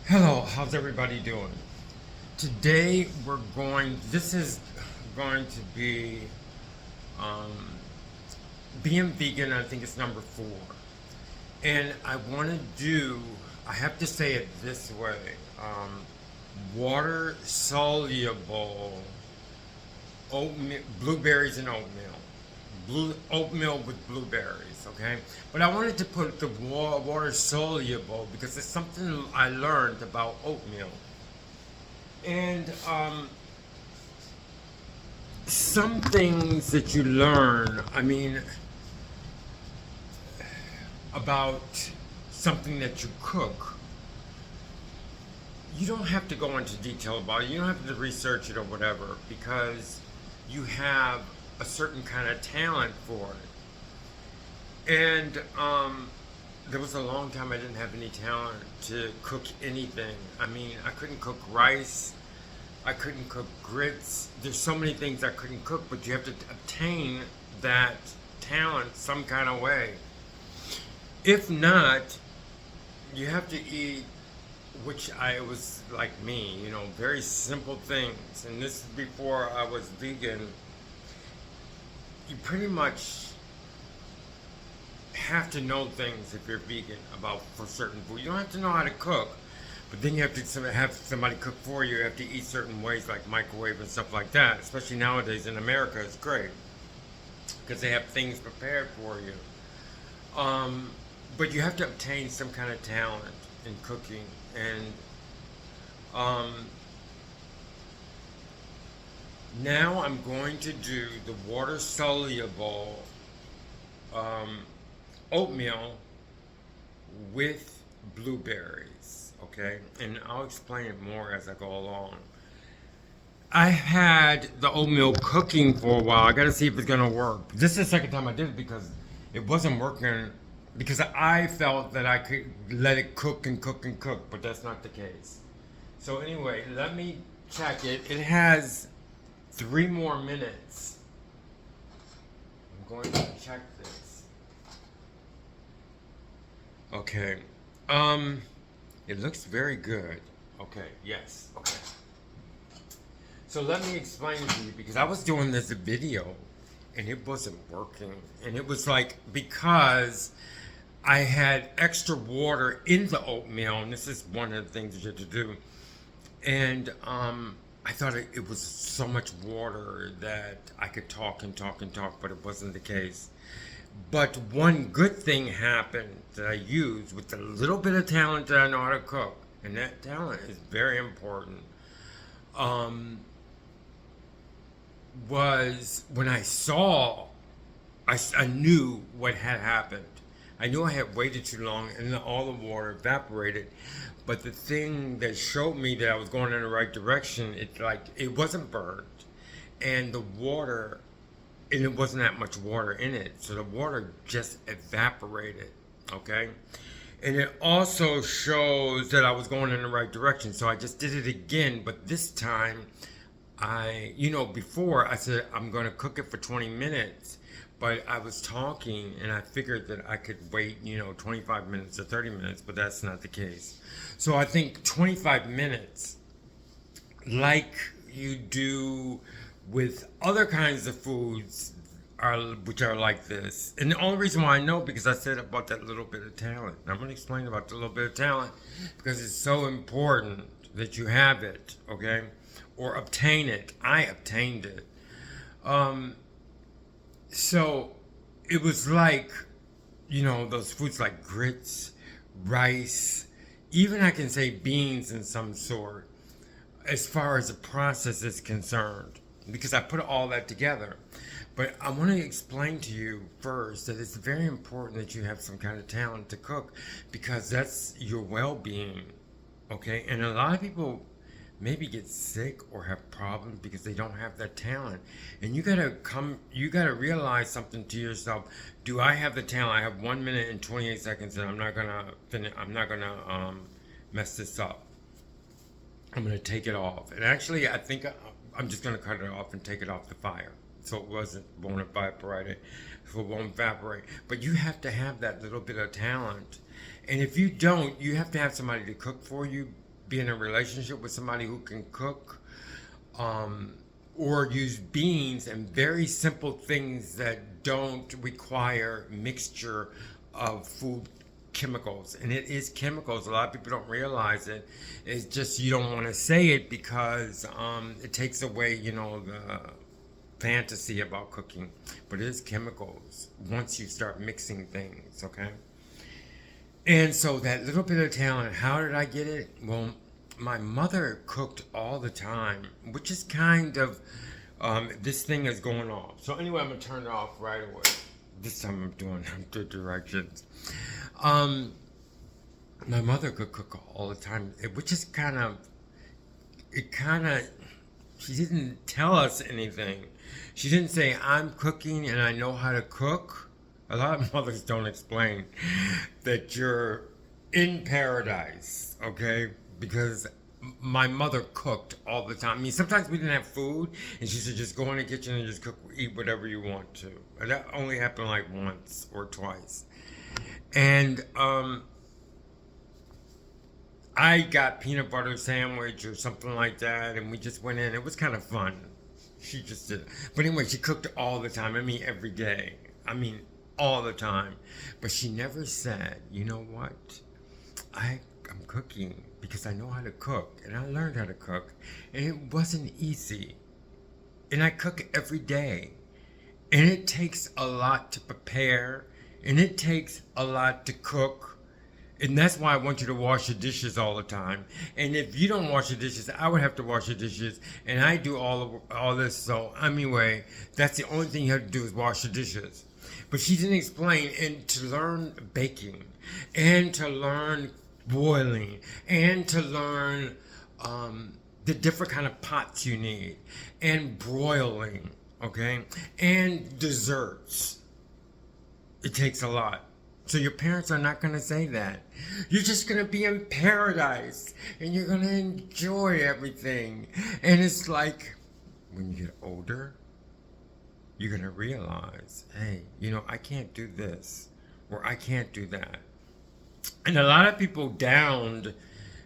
Hello, how's everybody doing? Today this is going to be um, being vegan. I think it's number 4. And I have to say it this way water soluble oatmeal, blueberries and oatmeal. Oatmeal with blueberries, okay? But I wanted to put the water soluble because it's something I learned about oatmeal. And some things that you learn, about something that you cook, you don't have to go into detail about it. You don't have to research it or whatever because you have a certain kind of talent for it. And there was a long time I didn't have any talent to cook anything. I couldn't cook rice. I couldn't cook grits. There's so many things I couldn't cook, but you have to obtain that talent some kind of way. If not, you have to eat, which I was like me, very simple things. And this is before I was vegan. You pretty much have to know things if you're vegan about for certain food. You don't have to know how to cook, but then you have to have somebody cook for you. You have to eat certain ways, like microwave and stuff like that. Especially nowadays in America, it's great because they have things prepared for you. Um, but you have to obtain some kind of talent in cooking, and um, now I'm going to do the water soluble um, oatmeal with blueberries, okay? And I'll explain it more as I go along. I had the oatmeal cooking for a while. I gotta see if it's gonna work. This is the second time I did it because it wasn't working because I felt that I could let it cook and cook and cook, but that's not the case. So anyway, let me check it. It has 3 more minutes. I'm going to check this. Okay. Um, it looks very good. Okay, yes. Okay. So let me explain to you because I was doing this video and it wasn't working. And it was like because I had extra water in the oatmeal, and this is one of the things that you have to do. And I thought it was so much water that I could talk and talk and talk, but it wasn't the case. But one good thing happened that I used with the little bit of talent that I know how to cook, and that talent is very important. Um, was when I knew what had happened. I knew I had waited too long and all the water evaporated. But the thing that showed me that I was going in the right direction, it wasn't burned. And the water, and it wasn't that much water in it. So the water just evaporated. Okay? And it also shows that I was going in the right direction. So I just did it again, but this time before I said I'm going to cook it for 20 minutes, but I was talking and I figured that I could wait, 25 minutes or 30 minutes, but that's not the case. So I think 25 minutes, like you do with other kinds of foods, which are like this. And the only reason why I know because I said about that little bit of talent. I'm going to explain about the little bit of talent because it's so important that you have it, okay? Or obtain it. I obtained it. Um, so it was like, those foods like grits, rice, even I can say beans in some sort, as far as the process is concerned, because I put all that together. But I want to explain to you first that it's very important that you have some kind of talent to cook because that's your well being, okay? And a lot of people maybe get sick or have problems because they don't have that talent. And you gotta realize something to yourself. Do I have the talent? I have 1 minute and 28 seconds and I'm not gonna mess this up. I'm gonna take it off. And actually I think I'm just gonna cut it off and take it off the fire. So it won't evaporate. So it won't evaporate. But you have to have that little bit of talent. And if you don't, you have to have somebody to cook for you be in a relationship with somebody who can cook, um, or use beans and very simple things that don't require mixture of food chemicals. And it is chemicals. A lot of people don't realize it. It's just you don't want to say it because it takes away, the fantasy about cooking. But it is chemicals once you start mixing things, okay? And so that little bit of talent, how did I get it? Well, my mother cooked all the time, which is kind of, this thing is going off. So anyway, I'm going to turn it off right away. This time I'm doing the directions. My mother could cook all the time, which is she didn't tell us anything. She didn't say, I'm cooking and I know how to cook. A lot of mothers don't explain that you're in paradise, okay? Because my mother cooked all the time. I mean, sometimes we didn't have food, and she said, just go in the kitchen and just cook, eat whatever you want to. And that only happened like once or twice. And I got peanut butter sandwich or something like that, and we just went in. It was kind of fun. She just did. But anyway, she cooked all the time. I mean, every day. I mean, all the time. But she never said, you know what? I'm cooking because I know how to cook, and I learned how to cook, and it wasn't easy. And I cook every day, and it takes a lot to prepare, and it takes a lot to cook. And that's why I want you to wash your dishes all the time. And if you don't wash your dishes, I would have to wash your dishes. And I do all this. So anyway, that's the only thing you have to do is wash your dishes. But she didn't explain. And to learn baking, and to learn boiling, and to learn the different kind of pots you need, and broiling, okay, and desserts. It takes a lot. So your parents are not going to say that. You're just going to be in paradise and you're going to enjoy everything. And it's like when you get older, you're going to realize, hey, I can't do this or I can't do that. And a lot of people downed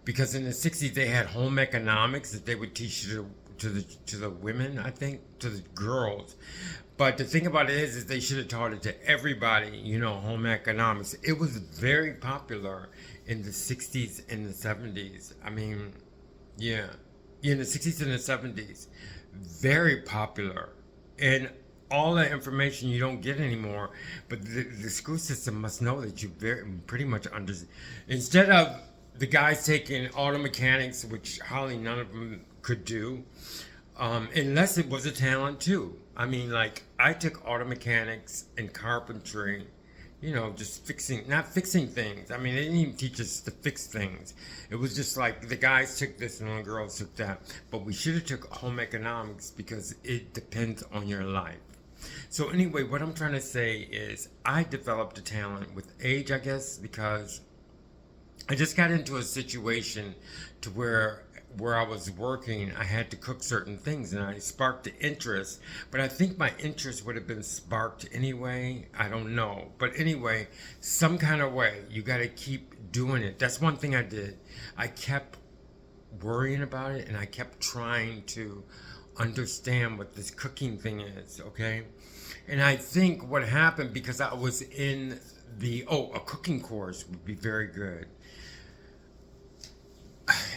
because in the 60s they had home economics that they would teach to the women, I think, to the girls. But the thing about it is they should have taught it to everybody, home economics. It was very popular in the 60s and the 70s. I mean, yeah, in the 60s and the 70s. Very popular. And all that information you don't get anymore. But the school system must know that you pretty much understand. Instead of the guys taking auto mechanics, which hardly none of them could do, unless it was a talent too. I mean, like, I took auto mechanics and carpentry, just not fixing things. I mean, they didn't even teach us to fix things. It was just like the guys took this and the girls took that. But we should have took home economics because it depends on your life. So anyway, what I'm trying to say is I developed a talent with age, I guess, because I just got into a situation to where I was working, I had to cook certain things, and I sparked the interest. But I think my interest would have been sparked anyway. I don't know. But anyway, some kind of way, you got to keep doing it. That's one thing I did. I kept worrying about it, and I kept trying to understand what this cooking thing is, okay? And I think what happened, because I was in a cooking course would be very good.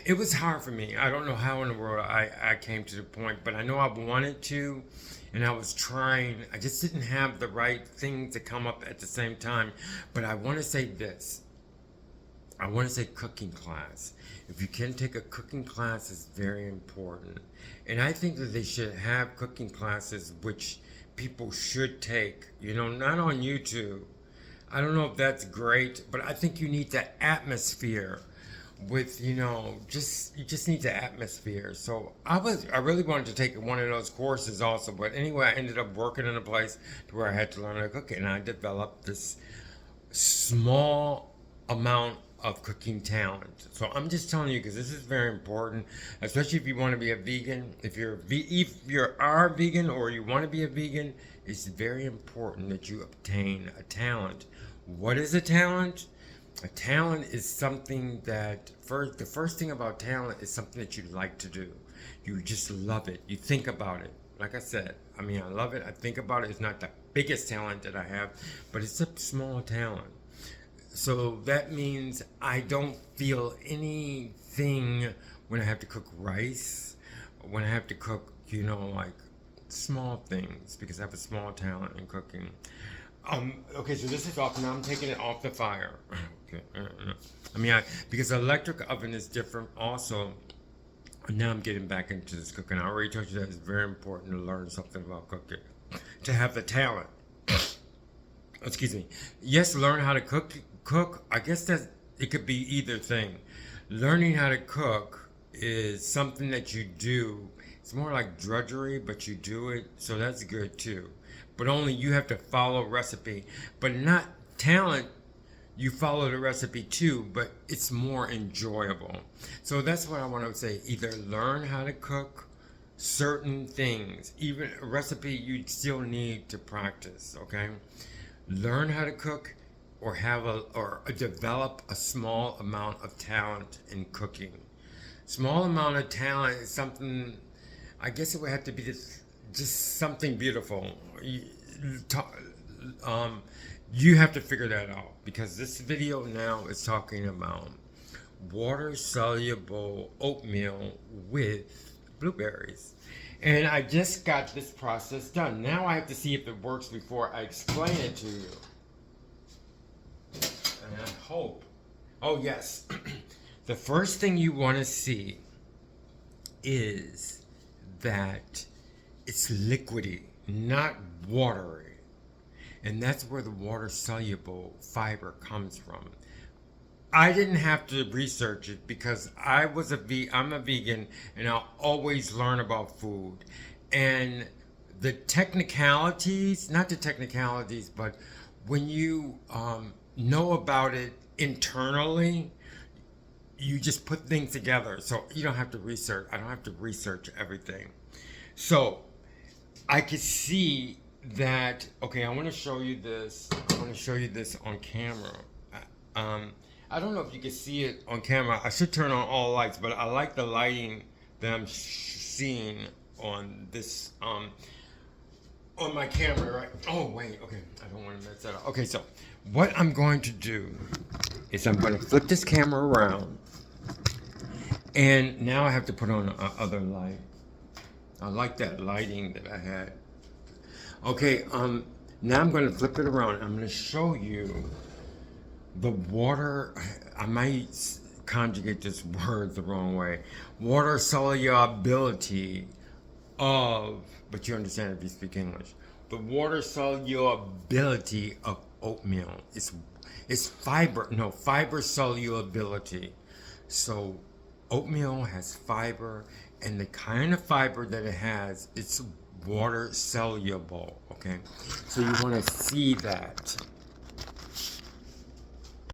It was hard for me. I don't know how in the world I came to the point, but I know I wanted to, and I was trying. I just didn't have the right thing to come up at the same time. But I want to say this. I want to say cooking class. If you can take a cooking class, it's very important. And I think that they should have cooking classes, which people should take, not on YouTube. I don't know if that's great, but I think you need that atmosphere with, you just need the atmosphere. So I really wanted to take one of those courses also, but anyway, I ended up working in a place to where I had to learn how to cook, and I developed this small amount of cooking talent. So I'm just telling you, because this is very important, especially if you want to be a vegan. If you are vegan or you want to be a vegan, it's very important that you obtain a talent. What is a talent? A talent is something that the first thing about talent is something that you like to do. You just love it. You think about it. Like I said, I mean, I love it. I think about it. It's not the biggest talent that I have, but it's a small talent. So that means I don't feel anything when I have to cook rice, when I have to cook, like small things, because I have a small talent in cooking. Okay, so this is off. Now I'm taking it off the fire. Okay. I mean, because the electric oven is different also. Now I'm getting back into this cooking. I already told you that it's very important to learn something about cooking, to have the talent. Excuse me. Yes, learn how to cook. Cook. I guess that it could be either thing. Learning how to cook is something that you do. It's more like drudgery, but you do it, so that's good too. But only you have to follow recipe, but not talent. You follow the recipe too, but it's more enjoyable. So that's what I want to say. Either learn how to cook certain things, even a recipe you still need to practice. Okay, learn how to cook, or develop a small amount of talent in cooking. Small amount of talent is something. I guess it would have to be just something beautiful. You have to figure that out, because this video now is talking about water soluble oatmeal with blueberries. And I just got this process done. Now I have to see if it works before I explain it to you. And I hope. Oh, yes. The first thing you want to see is that it's liquidy, not watery. And that's where the water soluble fiber comes from. I didn't have to research it because I'm a vegan, and I'll always learn about food. And the technicalities, not the technicalities, but when you know about it internally, you just put things together. So you don't have to research. I don't have to research everything. So I could see that. Okay, I want to show you this. I want to show you this on camera. I don't know if you can see it on camera. I should turn on all lights, but I like the lighting that I'm seeing on this on my camera, right? Oh wait, okay, I don't want to mess that up. Okay, so what I'm going to do is I'm going to flip this camera around, and now I have to put on other light. I like that lighting that I had. Okay, now I'm going to flip it around. I'm going to show you the water. I might conjugate this word the wrong way. Water solubility of, but you understand if you speak English. The water solubility of oatmeal. It's fiber solubility. So oatmeal has fiber, and the kind of fiber that it has, it's water soluble. Okay, so you want to see that.